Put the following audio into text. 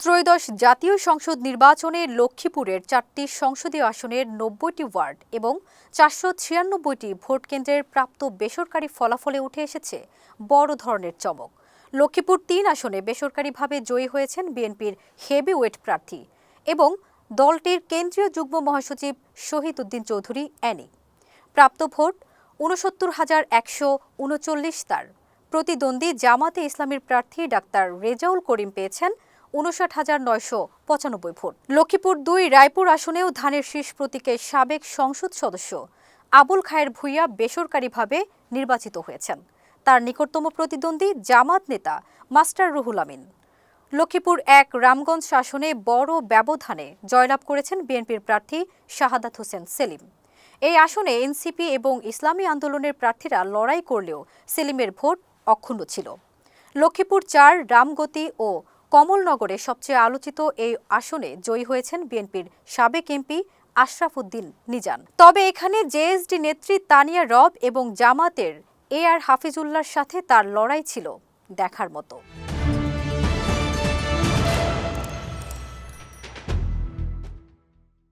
ত্রয়োদশ জাতীয় সংসদ নির্বাচনে লক্ষ্মীপুরের ৪টি সংসদীয় আসনের ৯০টি ওয়ার্ড এবং ৪৯৬টি ভোট কেন্দ্রের প্রাপ্ত বেসরকারি ফলাফলে উঠে এসেছে বড় ধরনের চমক। লক্ষ্মীপুর ৩ আসনে বেসরকারিভাবে জয়ী হয়েছেন বিএনপির হেভিওয়েট প্রার্থী এবং দলটির কেন্দ্রীয় যুগ্ম মহাসচিব শহীদ উদ্দিন চৌধুরী অ্যানি। প্রাপ্ত ভোট ৬৯,১৩৯। তার প্রতিদ্বন্দ্বী জামাতে ইসলামীর প্রার্থী ডাক্তার রেজাউল করিম পেয়েছেন ৫৯,৯৯৫ ভোট। লক্ষ্মীপুর ২ রায়পুর আসনেও ধানের শীষ প্রতীকের সাবেক সংসদ সদস্য আবুল খায়ের ভূঁইয়া বেসরকারিভাবে নির্বাচিত হয়েছেন। তার নিকটতম প্রতিদ্বন্দ্বী জামাত নেতা মাস্টার রুহুল আমিন। লক্ষ্মীপুর ১ রামগঞ্জ আসনে বড় ব্যবধানে জয়লাভ করেছেন বিএনপির প্রার্থী শাহাদাত হোসেন সেলিম। এই আসনে এনসিপি এবং ইসলামী আন্দোলনের প্রার্থীরা লড়াই করলেও সেলিমের ভোট অক্ষুণ্ণ ছিল। লক্ষ্মীপুর ৪ রামগতি ও কমলনগরে সবচেয়ে আলোচিত এই আসনে জয়ী হয়েছেন বিএনপির সাবেক এমপি আশরাফ উদ্দিন নিজান। তবে এখানে জেএসডি নেত্রী তানিয়া রব এবং জামাতের AR হাফিজুল্লাহর সাথে তার লড়াই ছিল দেখার মতো।